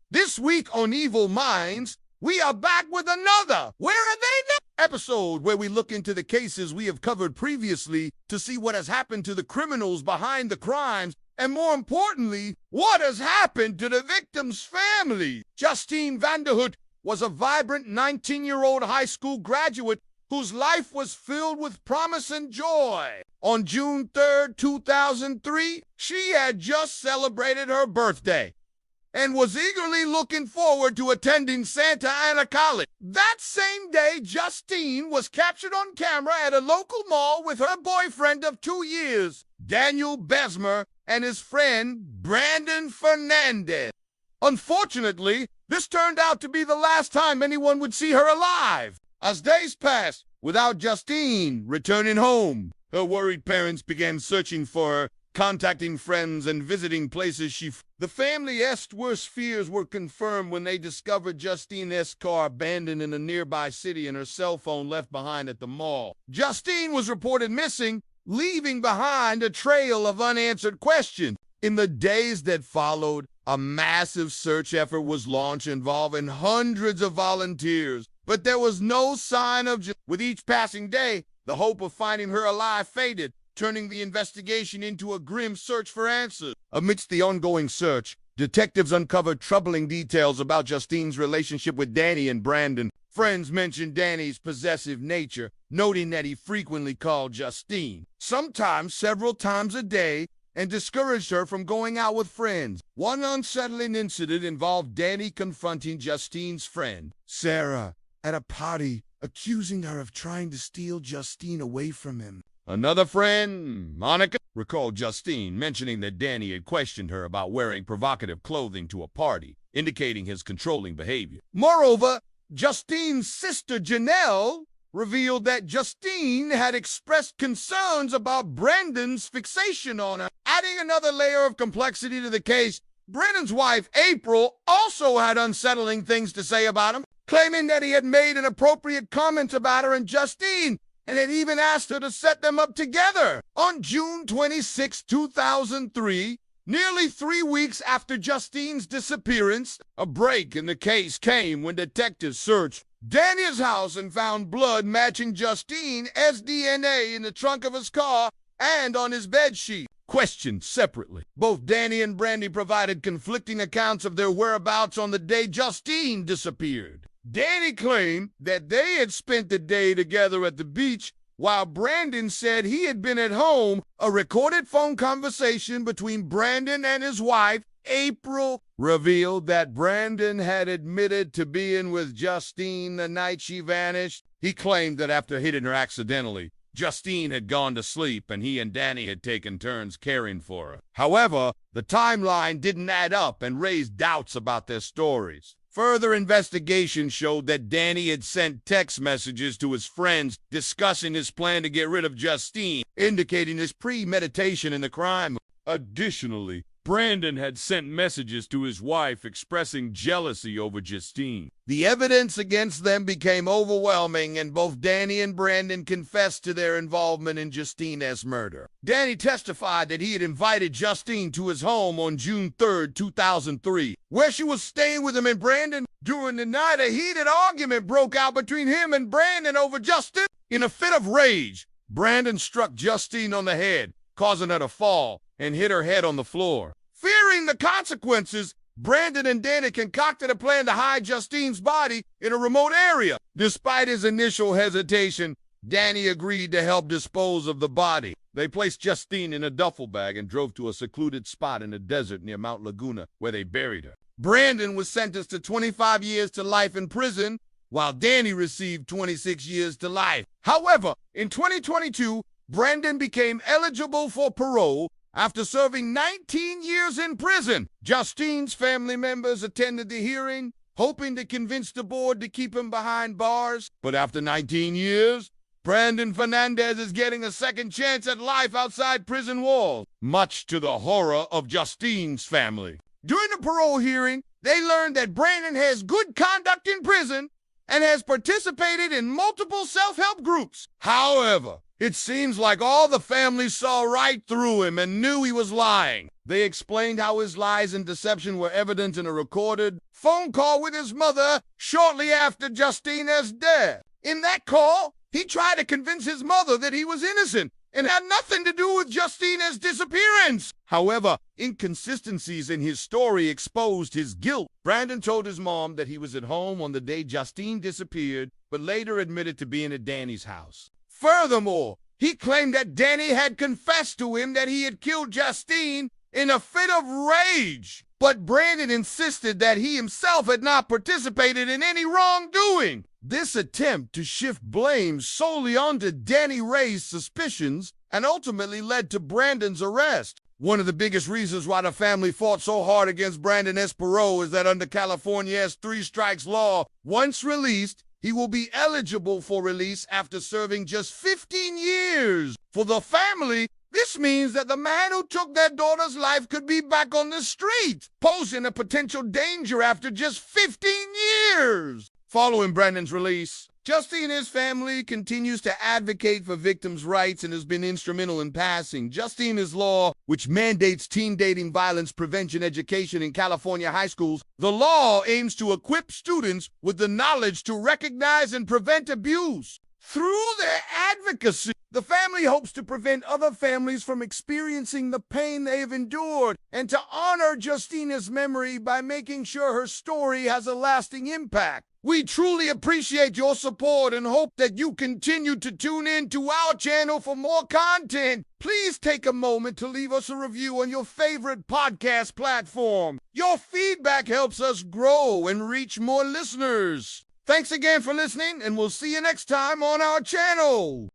This week on Evil Minds, we are back with another Where Are They Now episode where we look into the cases we have covered previously to see what has happened to the criminals behind the crimes and, more importantly, what has happened to the victim's family. Justine Vanderhoot was a vibrant 19-year-old high school graduate whose life was filled with promise and joy. On June 3rd, 2003, she had just celebrated her birthday and was eagerly looking forward to attending Santa Ana College. That same day, Justine was captured on camera at a local mall with her boyfriend of 2 years, Daniel Besmer, and his friend, Brandon Fernandez. Unfortunately, this turned out to be the last time anyone would see her alive. As days passed, without Justine returning home, her worried parents began searching for her, contacting friends and visiting places The family's worst fears were confirmed when they discovered Justine's car abandoned in a nearby city and her cell phone left behind at the mall. Justine was reported missing, leaving behind a trail of unanswered questions. In the days that followed, a massive search effort was launched involving hundreds of volunteers, but there was no sign of With each passing day, the hope of finding her alive faded, turning the investigation into a grim search for answers. Amidst the ongoing search, detectives uncovered troubling details about Justine's relationship with Danny and Brandon. Friends mentioned Danny's possessive nature, noting that he frequently called Justine, sometimes several times a day, and discouraged her from going out with friends. One unsettling incident involved Danny confronting Justine's friend, Sarah, at a party, accusing her of trying to steal Justine away from him. Another friend, Monica, recalled Justine mentioning that Danny had questioned her about wearing provocative clothing to a party, indicating his controlling behavior. Moreover, Justine's sister, Janelle, revealed that Justine had expressed concerns about Brandon's fixation on her. Adding another layer of complexity to the case, Brandon's wife, April, also had unsettling things to say about him, claiming that he had made inappropriate comments about her and Justine, and had even asked her to set them up together. On June 26, 2003, nearly 3 weeks after Justine's disappearance, a break in the case came when detectives searched Danny's house and found blood matching Justine's DNA in the trunk of his car and on his bedsheet. Questioned separately, both Danny and Brandy provided conflicting accounts of their whereabouts on the day Justine disappeared. Danny claimed that they had spent the day together at the beach, while Brandon said he had been at home. A recorded phone conversation between Brandon and his wife, April, revealed that Brandon had admitted to being with Justine the night she vanished. He claimed that after hitting her accidentally, Justine had gone to sleep and he and Danny had taken turns caring for her. However, the timeline didn't add up and raised doubts about their stories. Further investigation showed that Danny had sent text messages to his friends discussing his plan to get rid of Justine, indicating his premeditation in the crime. Additionally, Brandon had sent messages to his wife expressing jealousy over Justine. The evidence against them became overwhelming, and both Danny and Brandon confessed to their involvement in Justine's murder. Danny testified that he had invited Justine to his home on June 3rd, 2003, where she was staying with him and Brandon. During the night, a heated argument broke out between him and Brandon over Justine. In a fit of rage, Brandon struck Justine on the head, causing her to fall and hit her head on the floor. Fearing the consequences, Brandon and Danny concocted a plan to hide Justine's body in a remote area. Despite his initial hesitation, Danny agreed to help dispose of the body. They placed Justine in a duffel bag and drove to a secluded spot in the desert near Mount Laguna, where they buried her. Brandon was sentenced to 25 years to life in prison, while Danny received 26 years to life. However, in 2022, Brandon became eligible for parole after serving 19 years in prison. Justine's family members attended the hearing, hoping to convince the board to keep him behind bars. But after 19 years, Brandon Fernandez is getting a second chance at life outside prison walls, much to the horror of Justine's family. During the parole hearing, they learned that Brandon has good conduct in prison and has participated in multiple self-help groups. However, it seems like all the family saw right through him and knew he was lying. They explained how his lies and deception were evident in a recorded phone call with his mother shortly after Justina's death. In that call, he tried to convince his mother that he was innocent and had nothing to do with Justina's disappearance. However, inconsistencies in his story exposed his guilt. Brandon told his mom that he was at home on the day Justine disappeared, but later admitted to being at Danny's house. Furthermore, he claimed that Danny had confessed to him that he had killed Justine in a fit of rage. But Brandon insisted that he himself had not participated in any wrongdoing. This attempt to shift blame solely onto Danny Ray's suspicions and ultimately led to Brandon's arrest. One of the biggest reasons why the family fought so hard against Brandon Epis2 is that under California's three strikes law, once released, he will be eligible for release after serving just 15 years. For the family, this means that the man who took their daughter's life could be back on the street, posing a potential danger after just 15 years. Following Brandon's release, Justina's family continues to advocate for victims' rights and has been instrumental in passing Justina's law, which mandates teen dating violence prevention education in California high schools. The law aims to equip students with the knowledge to recognize and prevent abuse. Through their advocacy, the family hopes to prevent other families from experiencing the pain they have endured and to honor Justina's memory by making sure her story has a lasting impact. We truly appreciate your support and hope that you continue to tune in to our channel for more content. Please take a moment to leave us a review on your favorite podcast platform. Your feedback helps us grow and reach more listeners. Thanks again for listening, and we'll see you next time on our channel.